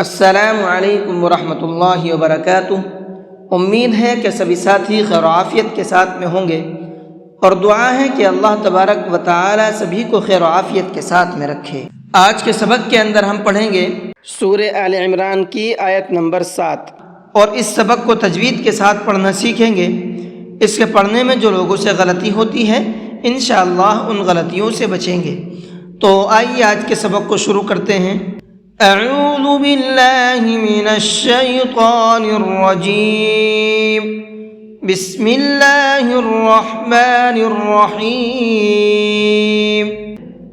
السلام علیکم ورحمۃ اللہ وبرکاتہ۔ امید ہے کہ سبھی ساتھی خیر و عافیت کے ساتھ میں ہوں گے، اور دعا ہے کہ اللہ تبارک و تعالی سبھی کو خیر و عافیت کے ساتھ میں رکھے۔ آج کے سبق کے اندر ہم پڑھیں گے سورہ آل عمران کی آیت نمبر 7، اور اس سبق کو تجوید کے ساتھ پڑھنا سیکھیں گے۔ اس کے پڑھنے میں جو لوگوں سے غلطی ہوتی ہے انشاءاللہ ان غلطیوں سے بچیں گے۔ تو آئیے آج کے سبق کو شروع کرتے ہیں۔ اعوذ باللہ من الشیطان الرجیم، بسم اللہ الرحمن الرحیم۔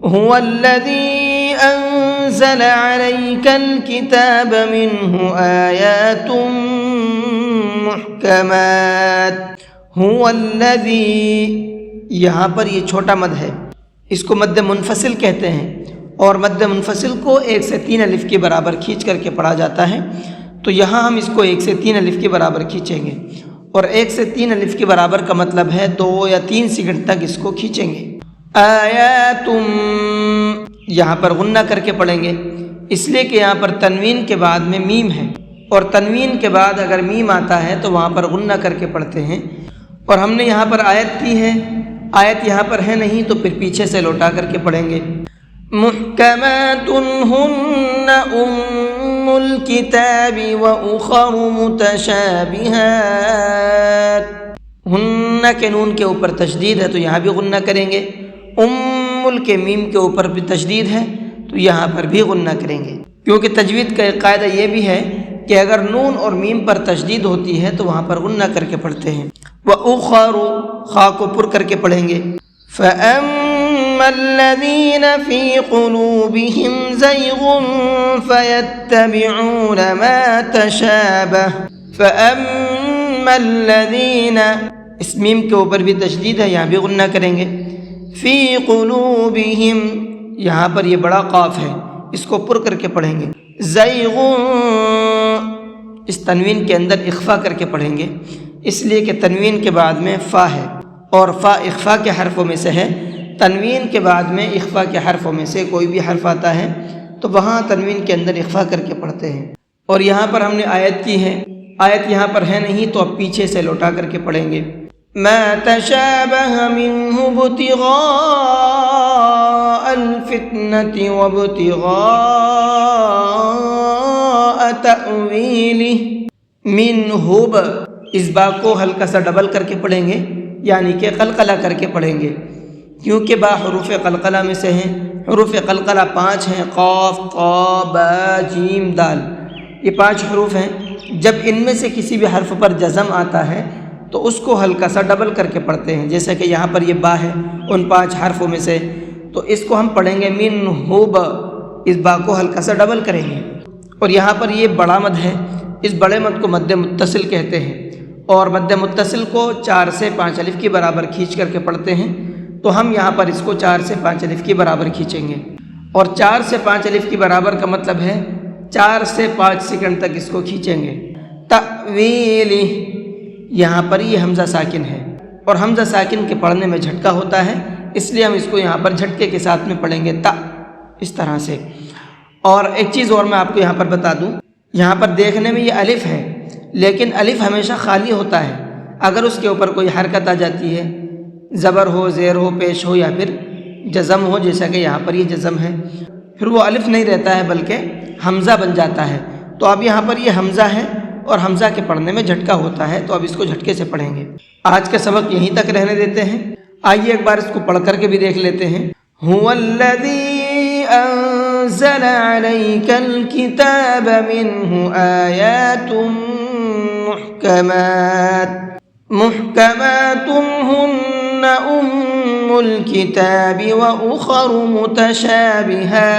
هو الذی انزل علیک الکتاب منہ آیات محکمات۔ هو الذی، یہاں پر یہ چھوٹا مد ہے، اس کو مد منفصل کہتے ہیں، اور مد منفصل کو 1 سے 3 الف کے برابر کھینچ کر کے پڑھا جاتا ہے۔ تو یہاں ہم اس کو 1 سے 3 الف کے برابر کھینچیں گے، اور 1 سے 3 الف کے برابر کا مطلب ہے 2 یا 3 سیکنڈ تک اس کو کھینچیں گے۔ آیاتم، یہاں پر غنہ کر کے پڑھیں گے، اس لیے کہ یہاں پر تنوین کے بعد میں میم ہے، اور تنوین کے بعد اگر میم آتا ہے تو وہاں پر غنہ کر کے پڑھتے ہیں۔ اور ہم نے یہاں پر آیت کی ہے، آیت یہاں پر ہے نہیں، تو پھر پیچھے سے لوٹا کر کے پڑھیں گے۔ محکمات ہن ام الکتاب واخر متشابہات۔ ہن کے نون کے اوپر تشدید ہے تو یہاں بھی غنہ کریں گے، ام کے میم کے اوپر بھی تشدید ہے تو یہاں پر بھی غنہ کریں گے، کیونکہ تجوید کا ایک قاعدہ یہ بھی ہے کہ اگر نون اور میم پر تشدید ہوتی ہے تو وہاں پر غنہ کر کے پڑھتے ہیں۔ وَأُخَرُ، خا کو پر کر کے پڑھیں گے۔ فَأَمَّا الَّذِينَ فِي قُلُوبِهِمْ زَيْغٌ فَيَتَّبِعُونَ مَا تَشَابَهَ۔ فَأَمَّا الَّذِينَ، اس میم کے اوپر بھی تشدید ہے، یہاں بھی غنہ کریں گے۔ فِي قُلُوبِهِمْ، یہاں پر یہ بڑا قاف ہے، اس کو پر کر کے پڑھیں گے۔ زَيْغٌ، اس تنوین کے اندر اخفا کر کے پڑھیں گے، اس لیے کہ تنوین کے بعد میں فا ہے، اور فا اخفا کے حرفوں میں سے ہے۔ تنوین کے بعد میں اخفا کے حرفوں میں سے کوئی بھی حرف آتا ہے تو وہاں تنوین کے اندر اخفا کر کے پڑھتے ہیں۔ اور یہاں پر ہم نے آیت کی ہے، آیت یہاں پر ہے نہیں تو اب پیچھے سے لوٹا کر کے پڑھیں گے۔ ما تشابہ منہ ابتغاء الفتنة وابتغاء تأویلہ۔ منہ، اس با کو ہلکا سا ڈبل کر کے پڑھیں گے، یعنی کہ قلقلہ کر کے پڑھیں گے، کیونکہ با حروف قلقلہ میں سے ہیں۔ حروف قلقلہ 5 ہیں، قاف، قا، با، جیم، دال، یہ 5 حروف ہیں۔ جب ان میں سے کسی بھی حرف پر جزم آتا ہے تو اس کو ہلکا سا ڈبل کر کے پڑھتے ہیں، جیسے کہ یہاں پر یہ با ہے ان 5 حرفوں میں سے، تو اس کو ہم پڑھیں گے منہ با، اس با کو ہلکا سا ڈبل کریں گے۔ اور یہاں پر یہ بڑا مد ہے، اس بڑے مد کو مد متصل کہتے ہیں، اور مد متصل کو 4 سے 5 الف کے برابر کھینچ کر کے پڑھتے ہیں، تو ہم یہاں پر اس کو 4 سے 5 الف کے برابر کھینچیں گے۔ اور 4 سے 5 الف کے برابر کا مطلب ہے 4 سے 5 سیکنڈ تک اس کو کھینچیں گے۔ تأویلہ، یہاں پر یہ حمزہ ساکن ہے، اور حمزہ ساکن کے پڑھنے میں جھٹکا ہوتا ہے، اس لیے ہم اس کو یہاں پر جھٹکے کے ساتھ میں پڑھیں گے، تا، اس طرح سے۔ اور ایک چیز اور میں آپ کو یہاں پر بتا دوں، یہاں پر دیکھنے میں یہ الف ہے، لیکن الف ہمیشہ خالی ہوتا ہے۔ اگر اس کے اوپر کوئی حرکت آ جاتی ہے، زبر ہو، زیر ہو، پیش ہو، یا پھر جزم ہو، جیسا کہ یہاں پر یہ جزم ہے، پھر وہ الف نہیں رہتا ہے بلکہ حمزہ بن جاتا ہے۔ تو اب یہاں پر یہ حمزہ ہے اور حمزہ کے پڑھنے میں جھٹکا ہوتا ہے، تو اب اس کو جھٹکے سے پڑھیں گے۔ آج کا سبق یہیں تک رہنے دیتے ہیں، آئیے ایک بار اس کو پڑھ کر کے بھی دیکھ لیتے ہیں۔ هو الذی انزل علیک الکتاب منہ آیات محکمات ہن ام الکتاب واخر متشابہات۔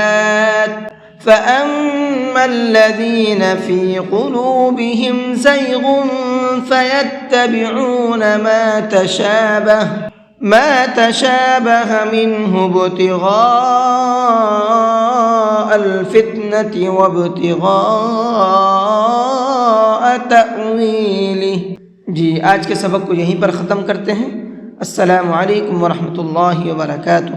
فأما الذین فی قلوبہم زیغ فیتبعون ما تشابہ منہ ابتغاء الفتنة وابتغاء تأویلہ۔ جی آج کے سبق کو یہیں پر ختم کرتے ہیں۔ السلام علیکم ورحمۃ اللہ وبرکاتہ۔